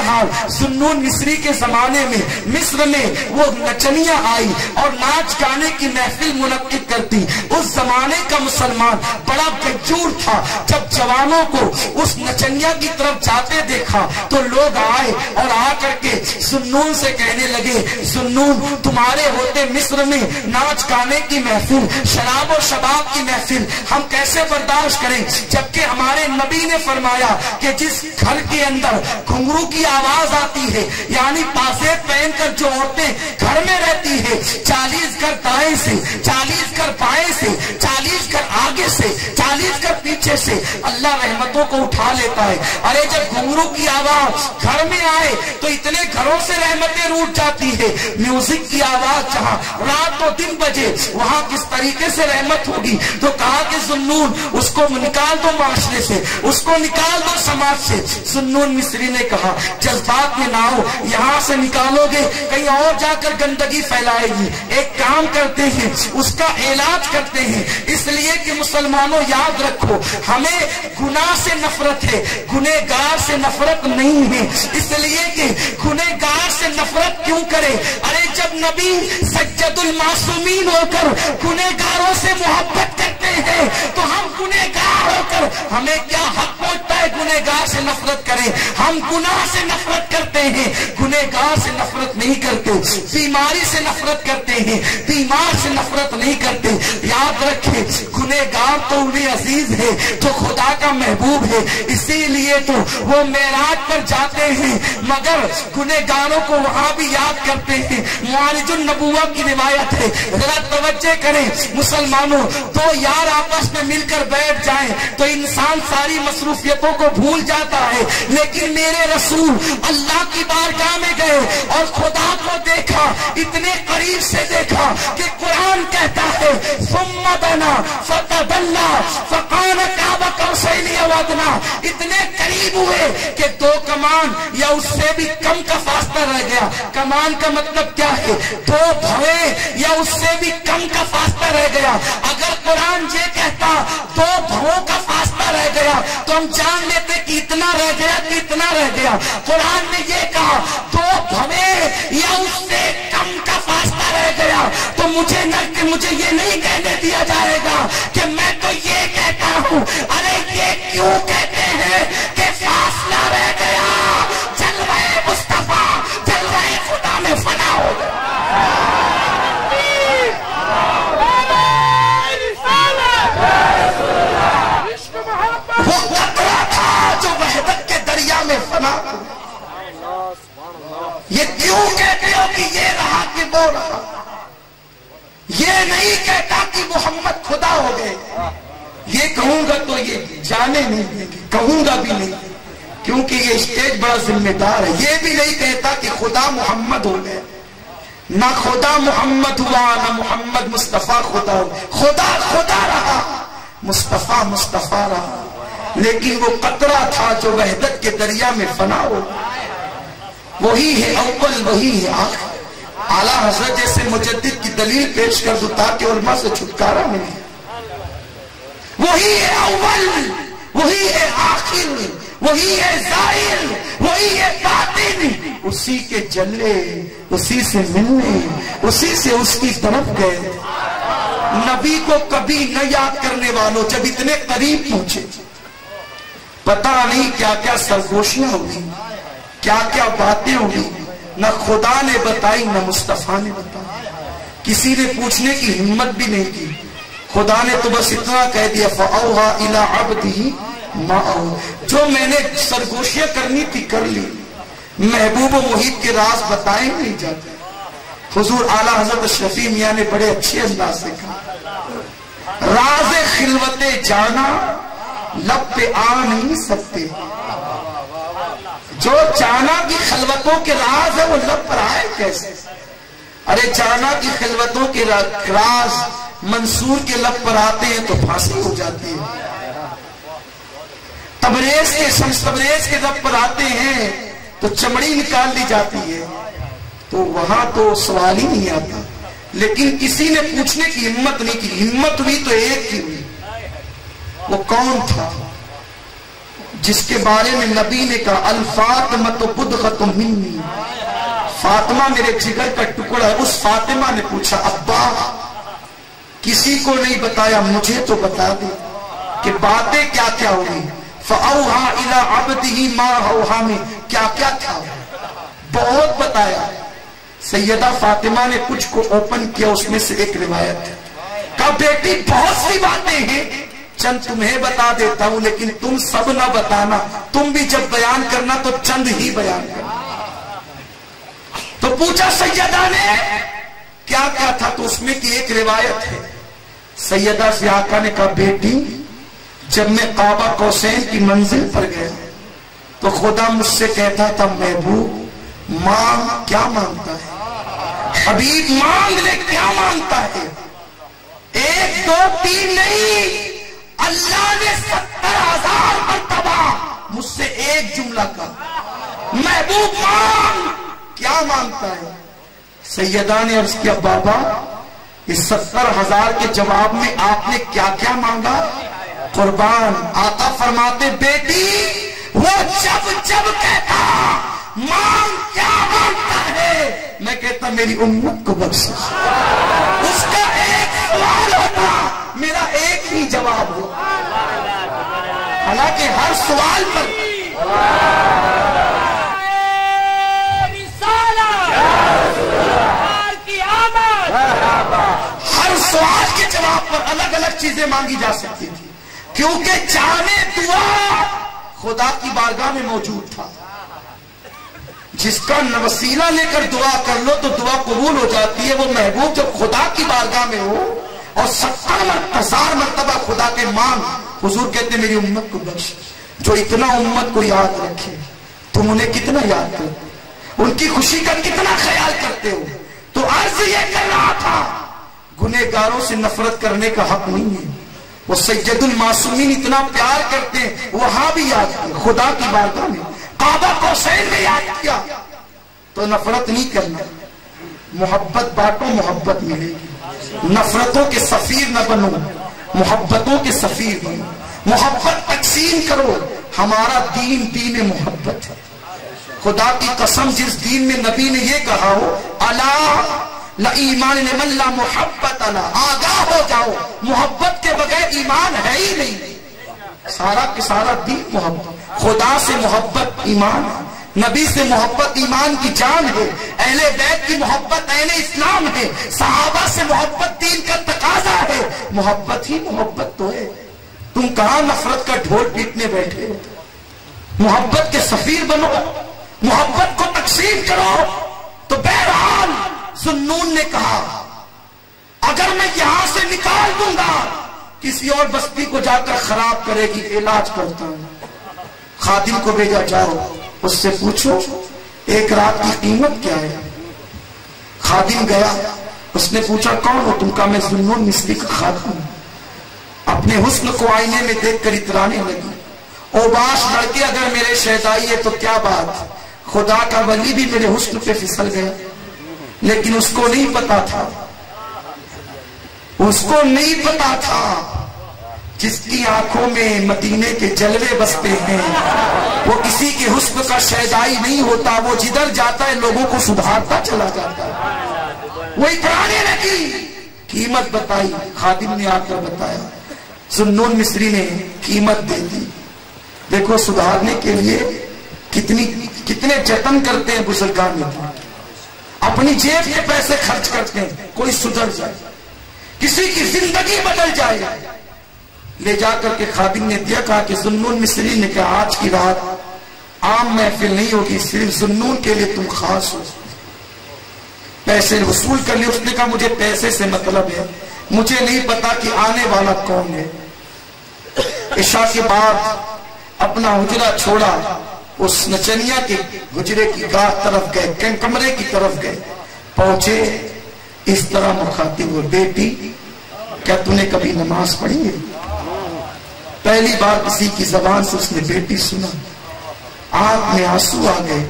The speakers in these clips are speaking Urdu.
بہرحال ذوالنون مصری کے زمانے میں مصر میں وہ نچنیاں آئی اور ناچ گانے کی محفل منعقد کرتی. اس زمانے کا مسلمان بڑا غیور تھا. جب جوانوں کو اس نچنیا کی طرف جاتے دیکھا تو لوگ آئے اور آ کر کے ذوالنون سے کہنے لگے ذوالنون تمہارے ہوتے مصر میں ناچ گانے کی محفل, شراب و شباب کی محفل ہم کیسے برداشت کریں, جبکہ ہمارے نبی نے فرمایا کہ جس گھر کے اندر گھنگرو کی آواز آتی ہے, یعنی پاسیب پہن کر جو عورتیں گھر میں رہتی ہے, 40 گھر دائیں سے, 40 گھر بائیں سے, 40 گھر آگے سے, 40 گھر پیچھے سے, اللہ رحمتوں کو اٹھا لیتا ہے. ارے جب گھنگرو کی آواز گھر میں آئے تو اتنے گھروں سے رحمتیں روٹ جاتی ہے. میوزک کی آواز جہاں رات و دن بجے وہاں کس طریقے سے رحمت ہوگی. تو کہا کہ ذوالنون اس کو نکال دو معاشرے سے, اس کو نکال دو سماج سے. ذوالنون مصری نے کہا جذبات میں نہ ہو, یہاں سے نکالو گے کہیں اور جا کر گندگی پھیلائے گی. ایک کام کرتے ہیں, اس کا علاج کرتے ہیں. اس لیے کہ مسلمانوں یاد رکھو ہمیں گناہ سے نفرت ہے, گنہگار سے نفرت نہیں ہے. اس لیے کہ گنہگار سے نفرت کیوں کرے. ارے جب نبی سجد المعصومین ہو کر گنہگاروں سے محبت کرتے ہیں تو ہم گنہگار ہو کر ہمیں کیا حق پہنچتا ہے گنہگار سے نفرت کریں. ہم گناہ سے نفرت کرتے ہیں, گنہگار سے نفرت نہیں کرتے. بیماری سے نفرت کرتے ہیں, بیمار سے نفرت نہیں کرتے. یاد رکھیں گنہگار تو انہیں عزیز ہے جو خدا کا محبوب ہے, اسی لیے تو وہ معراج پر جاتے ہیں مگر گنہگاروں کو وہاں بھی یاد کرتے ہیں. معالج النبوہ کی روایت ہے, ذرا توجہ کریں مسلمانوں, دو یار آپس میں مل کر بیٹھ جائیں تو انسان ساری مصروفیتوں کو بھول جاتا ہے, لیکن میرے رسول اللہ کی بارگاہ میں گئے اور خدا کو دیکھا, اتنے قریب سے دیکھا کہ قرآن کہتا ہے ثم دنا فتدلی فقال قاب قوسین او ادنی, اتنے قریب ہوئے کہ 2 کمان یا اس سے بھی کم کا فاصلہ رہ گیا. کمان کا مطلب کیا ہے, 2 بھویں یا اس سے بھی کم کا فاصلہ رہ گیا. اگر قرآن یہ کہتا 2 بھووں کا فاصلہ رہ گیا تو ہم جان لیتے کہ اتنا رہ گیا کہ اتنا رہ گیا. قرآن نے یہ کہا 2 بھویں یا اس سے کم کا فاصلہ رہ گیا تو مجھے یہ نہیں کہنے دیا جائے گا کہ میں تو یہ کہتا ہوں. ارے یہ کیوں کہتے ہیں کہ فاصلہ رہ گیا, جلوہ مصطفیٰ جلوہ خدا میں فنا ہو گیا. وہ قطرہ تھا جو وحدت کے دریا میں فنا ہو گیا. یہ کیوں کہتے ہو کہ یہ رہا کہ وہ رہا, یہ نہیں کہتا کہ محمد خدا ہو گئے. یہ کہوں گا تو یہ جانے نہیں دیں گے, کہوں گا بھی نہیں کیونکہ یہ اسٹیج بڑا ذمہ دار ہے. یہ بھی نہیں کہتا کہ خدا محمد ہو گئے, نہ خدا محمد ہوا نہ محمد مصطفیٰ خدا ہو. خدا خدا رہا, مصطفیٰ مصطفیٰ رہا, لیکن وہ قطرہ تھا جو وحدت کے دریا میں فنا ہو. وہی ہے اول, وہی ہے آخر. اعلیٰ حضرت جیسے مجدد کی دلیل پیش کر دو تاکہ علماء سے چھٹکارا ملے. وہی ہے اول, وہی ہے آخر, وہی ہے ظاہر, وہی ہے باطن. اسی کے جلے, اسی سے ملنے, اسی سے اس کی طرف گئے. نبی کو کبھی نہ یاد کرنے والوں جب اتنے قریب پہنچے, پتہ نہیں کیا کیا سرگوشیاں ہوگی, کیا کیا باتیں ہوگی. نہ خدا نے بتائی نہ مصطفیٰ نے بتائی, کسی نے پوچھنے کی ہمت بھی نہیں کی. خدا نے تو بس اتنا کہہ دیا فَأَوْحَىٰ إِلَىٰ عَبْدِهِ مَا أَوْحَىٰ, جو میں نے سرگوشیاں کرنی تھی کر لی. محبوب و محیط کے راز بتائے نہیں جاتے. حضور اعلیٰ حضرت شفیع میاں نے بڑے اچھے انداز سے کہا راز خلوت جانا لب پہ آ نہیں سکتے. جو جانا کی خلوتوں کے راز ہے وہ لب پر آئے کیسے. ارے جانا کی خلوتوں کے راز منصور کے لب پر آتے ہیں تو پھانسی ہو جاتی ہے. تبریز کے شمس تبریز کے لب پر آتے ہیں تو چمڑی نکال لی جاتی ہے. تو وہاں تو سوال ہی نہیں آتا. لیکن کسی نے پوچھنے کی ہمت نہیں کی. ہمت ہوئی تو ایک ہی ہوئی. وہ کون تھا؟ جس کے بارے میں نبی نے کہا الفاطمۃ بدغۃ منی، فاطمہ میرے جگر کا ٹکڑا ہے. اس فاطمہ نے پوچھا ابا کسی کو نہیں بتایا، مجھے تو بتا دے کہ باتیں کیا کیا ہوئی. فَأَوْحَا إِلَىٰ عَبْدِهِ مَا أَوْحَا میں کیا کیا تھا بہت بتایا. سیدہ فاطمہ نے کچھ کو اوپن کیا، اس میں سے ایک روایت ہے. کہا بیٹی بہت سی باتیں ہیں، چند تمہیں بتا دیتا ہوں لیکن تم سب نہ بتانا، تم بھی جب بیان کرنا تو چند ہی بیان کرنا. تو پوچھا سیدہ نے کیا کیا تھا، تو اس میں کی ایک روایت ہے. سیدہ سے آقا نے کہا بیٹی جب میں قابہ قوسین کی منزل پر گیا تو خدا مجھ سے کہتا تھا محبوب مانگ، کیا مانگتا ہے حبیب مانگ لے، کیا مانگتا ہے. 1 2 3 نہیں، اللہ نے 70,000 مرتبہ مجھ سے ایک جملہ کہا محبوب مانگ، کیا مانگتا ہے. سیدہ نے عرض کیا بابا اس 70,000 کے جواب میں آپ نے کیا کیا مانگا. قربان. آقا فرماتے بیٹی وہ جب جب کہتا مانگ کیا مانگتا ہے، میں کہتا میری امت کو بخشش. اس کا ایک سوال ہوتا، میرا ایک ہی جواب ہو. حالانکہ ہر سوال پر ہر سوال کے جواب پر الگ الگ چیزیں مانگی جا سکتی تھی، کیونکہ جامع دعا خدا کی بارگاہ میں موجود تھا. جس کا وسیلہ لے کر دعا کر لو تو دعا قبول ہو جاتی ہے. وہ محبوب جب خدا کی بارگاہ میں ہو اور 70,000 مرتبہ خدا کے مانگ، حضور کہتے ہیں میری امت کو بخش. جو اتنا امت کو یاد رکھے تم انہیں کتنا یاد کرتے، ان کی خوشی کا کتنا خیال کرتے ہو. تو عرض یہ کر رہا تھا گنہگاروں سے نفرت کرنے کا حق نہیں ہے. وہ سید المعصومین اتنا پیار کرتے ہیں، وہاں بھی یاد کیا خدا کی بارگاہ میں. قابہ قوسین نے یاد کیا تو نفرت نہیں کرنا، محبت بانٹو محبت ملے گی. نفرتوں کے سفیر نہ بنو، محبتوں کے سفیر بنو. محبت تقسیم کرو. ہمارا دین دین محبت ہے. خدا کی قسم جس دین میں نبی نے یہ کہا ہو الا لا ایمان لمن لا محبت لا، آگاہ ہو جاؤ محبت کے بغیر ایمان ہے ہی نہیں. سارا کے سارا دین محبت. خدا سے محبت ایمان ہے، نبی سے محبت ایمان کی جان ہے، اہل بیت کی محبت اہل اسلام ہے، صحابہ سے محبت دین کا تقاضا ہے. محبت ہی محبت تو ہے. تم کہاں نفرت کا ڈھول پیٹنے بیٹھے. محبت کے سفیر بنو، محبت کو تقسیم کرو. تو بہرحال ذوالنون نے کہا اگر میں یہاں سے نکال دوں گا کسی اور بستی کو جا کر خراب کرے گی، علاج کرتا ہوں. خادم کو بھیجا جاؤ اس سے پوچھو ایک رات کی قیمت کیا ہے. خادم گیا، اس نے پوچھا کون ہو تم؟ کہا میں ذوالنون مصری کا خادم ہوں. اپنے حسن کو آئینے میں دیکھ کر اترانے لگی. اوباش لڑکے اگر میرے شہدائی ہے تو کیا بات، خدا کا ولی بھی میرے حسن پہ پھسل گیا. لیکن اس کو نہیں پتا تھا، اس کو نہیں پتا تھا جس کی آنکھوں میں مدینے کے جلوے بستے ہیں وہ کسی کے حسن کا شہدائی نہیں ہوتا. وہ جدھر جاتا ہے لوگوں کو سدھارتا چلا جاتا ہے. وہ اترانے لگی، قیمت بتائی. خادم نے آ کر بتایا. ذوالنون مصری نے قیمت دے دی. دیکھو سدھارنے کے لیے کتنے جتن کرتے ہیں بزرگان میں، اپنی جیب کے پیسے خرچ کرتے ہیں. کوئی سدھر جائے، کسی کی زندگی بدل جائے. لے جا کر کے خادم نے دیا. کہا کہ ذوالنون مصری نے کہا آج کی رات عام محفل نہیں ہوگی، صرف ذوالنون کے لیے تم خاص ہو. پیسے وصول کر لیے. اس نے کہا مجھے پیسے سے مطلب ہے، مجھے نہیں پتا کہ آنے والا کون ہے. عشاء کے بعد اپنا حجرہ چھوڑا، اس نچنیا کے حجرے کی گاہ طرف گئے، کمرے کی طرف گئے. پہنچے، اس طرح مخاطب ہو بیٹی کیا تو نے کبھی نماز پڑھی ہے؟ پہلی بار کسی کی زبان سے اس نے بیٹی سنا. آنکھ میں آنسو آ گئے.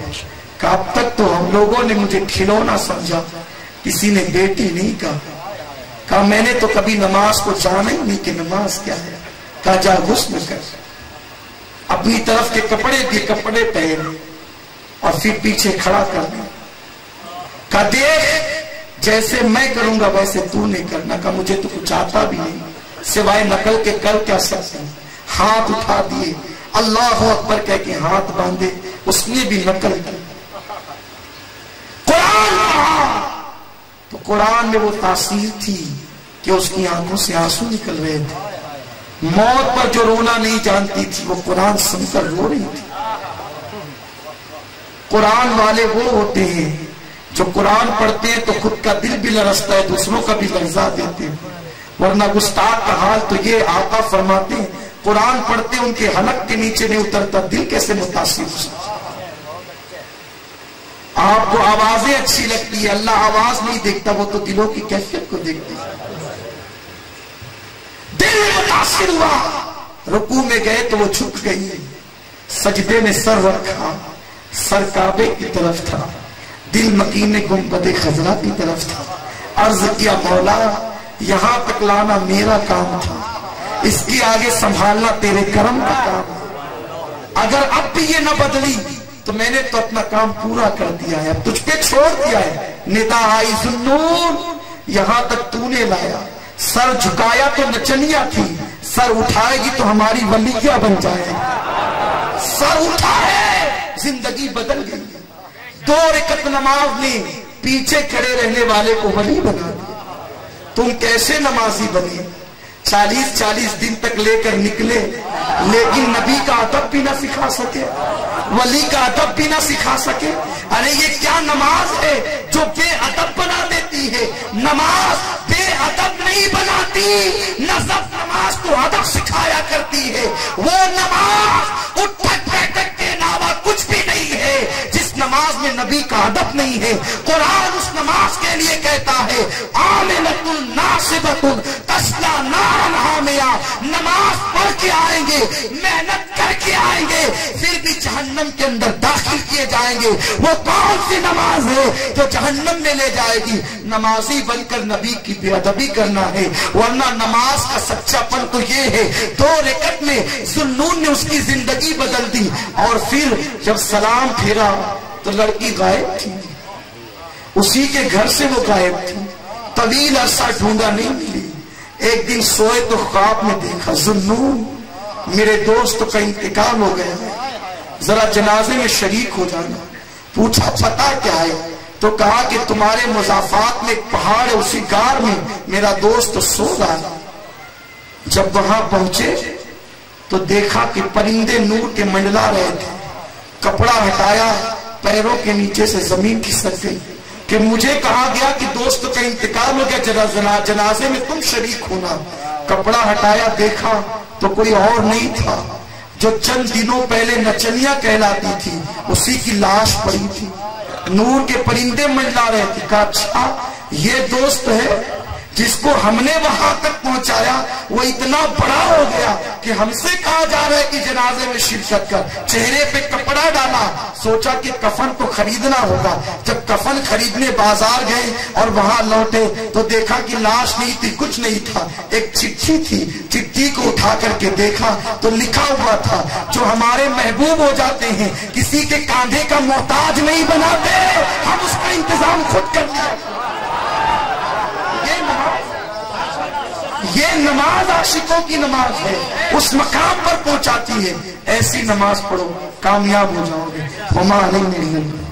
کہ اب تک تو ہم لوگوں نے مجھے کھلونا سمجھا، کسی نے بیٹی نہیں کہا. کہا میں نے تو کبھی نماز کو جانا ہی نہیں کہ نماز کیا ہے. کہا جا غسل کر. اپنی طرف کے کپڑے دیے، کپڑے پہن اور پھر پیچھے کھڑا کر دیا، کہا دیکھ جیسے میں کروں گا ویسے تو نہیں کرنا، کہا مجھے تو کچھ آتا بھی نہیں سوائے نقل کے، کر کیا سکتے ہیں۔ ہاتھ اٹھا دیے، اللہ اکبر کہہ کے ہاتھ باندھے، اس نے بھی نقل کی۔ قرآن پڑھا تو قرآن میں وہ تاثیر تھی کہ اس کی آنکھوں سے آنسو نکل رہے تھے، موت پر جو رونا نہیں جانتی تھی وہ قرآن سن کر رو رہی تھی۔ قرآن والے وہ ہوتے ہیں جو قرآن پڑھتے ہیں تو خود کا دل بھی لرزتا ہے، دوسروں کا بھی لرزا دیتے ہیں، ورنہ گستاخ کا حال تو یہ آقا فرماتے ہیں قرآن پڑھتے ان کے حلق کے نیچے نہیں اترتا، دل کیسے متاثر ہو سکتا۔ آپ کو آوازیں اچھی لگتی ہے، اللہ آواز نہیں دیکھتا، وہ تو دلوں کی کیفیت کو دیکھتی ہے۔ دل متاثر ہوا، رکوع میں گئے تو وہ جھک گئی، سجدے میں سر رکھا، سر کعبے کی طرف تھا، دل مکین گنبد خضرا کی طرف تھا، عرض کیا مولا یہاں تک لانا میرا کام تھا، اس کی آگے سنبھالنا تیرے کرم کا کام ہے، اگر اب بھی یہ نہ بدلی تو میں نے تو اپنا کام پورا کر دیا ہے، اب تجھ پہ چھوڑ دیا ہے۔ ندا آئی ذوالنون یہاں تک تو نے لایا، سر جھکایا تو نچنیا تھی، سر اٹھائے گی تو ہماری ولیہ بن جائے گی، سر اٹھائے زندگی بدل گئی۔ 2 رکعت نماز نے پیچھے کھڑے رہنے والے کو ولی بنا دیا۔ تم کیسے نمازی بنے؟ 40 دن تک لے کر نکلے لیکن نبی کا ادب بھی نہ سکھا سکے، ولی کا ادب بھی نہ سکھا سکے۔ ارے یہ کیا نماز ہے جو بے ادب بنا دیتی ہے؟ نماز بے ادب نہیں بناتی، نماز کو ادب سکھایا کرتی ہے۔ وہ نماز اٹھک بیٹھک کے علاوہ کچھ بھی نہیں ہے جس نماز میں نبی کا ادب نہیں ہے۔ قرآن اس نماز کے لیے کہتا ہے عاملۃ ناصبۃ تصلی نارا حامیہ، نماز پڑھ کے آئیں گے، محنت کر کے آئیں گے، پھر بھی جہنم کے اندر داخل کیے جائیں گے۔ وہ کون سی نماز ہے جو جہنم میں لے جائے گی؟ نمازی بن کر نبی کی بے ادبی کرنا ہے، ورنہ نماز کا سچا پن تو یہ ہے 2 رکعت میں ذوالنون نے اس کی زندگی بدل دی۔ اور پھر جب سلام پھیرا تو لڑکی غائب تھی، اسی کے گھر سے وہ غائب تھی، طویل عرصہ ڈھونڈا نہیں ملی۔ ایک دن سوئے تو خواب میں دیکھا ذوالنون میرے دوست کا انتقال ہو گیا، ذرا جنازے میں شریک ہو جانا۔ پوچھا پتہ کیا ہے؟ تو کہا کہ تمہارے مضافات میں ایک پہاڑ ہے، اسی غار میں میرا دوست سو رہا ہے۔ جب وہاں پہنچے تو دیکھا کہ پرندے نور کے منڈلا رہے تھے، کپڑا ہٹایا، پیروں کے نیچے سے زمین کھسک گئی کہ مجھے کہا گیا کہ دوست کا انتقال ہو گیا، جنازے میں تم شریک ہونا۔ کپڑا ہٹایا، دیکھا تو کوئی اور نہیں تھا، جو چند دنوں پہلے نچنیا کہلاتی تھی اسی کی لاش پڑی تھی، نور کے پرندے منڈلا رہے تھے۔ کہا اچھا یہ دوست ہے جس کو ہم نے وہاں تک پہنچایا، وہ اتنا بڑا ہو گیا کہ ہم سے کہا جا رہا ہے کہ جنازے میں شرکت کر۔ چہرے پہ کپڑا ڈالا، سوچا کہ کفن کو خریدنا ہوگا۔ جب کفن خریدنے بازار گئے اور وہاں لوٹے تو دیکھا کہ لاش نہیں تھی، کچھ نہیں تھا، ایک چٹھی تھی۔ چٹھی کو اٹھا کر کے دیکھا تو لکھا ہوا تھا جو ہمارے محبوب ہو جاتے ہیں کسی کے کاندھے کا محتاج نہیں بناتے، ہم اس کا انتظام خود کرتے ہیں۔ یہ نماز عاشقوں کی نماز ہے، اس مقام پر پہنچاتی ہے۔ ایسی نماز پڑھو، کامیاب ہو جاؤ گے۔ وما علینا الا البلاغ۔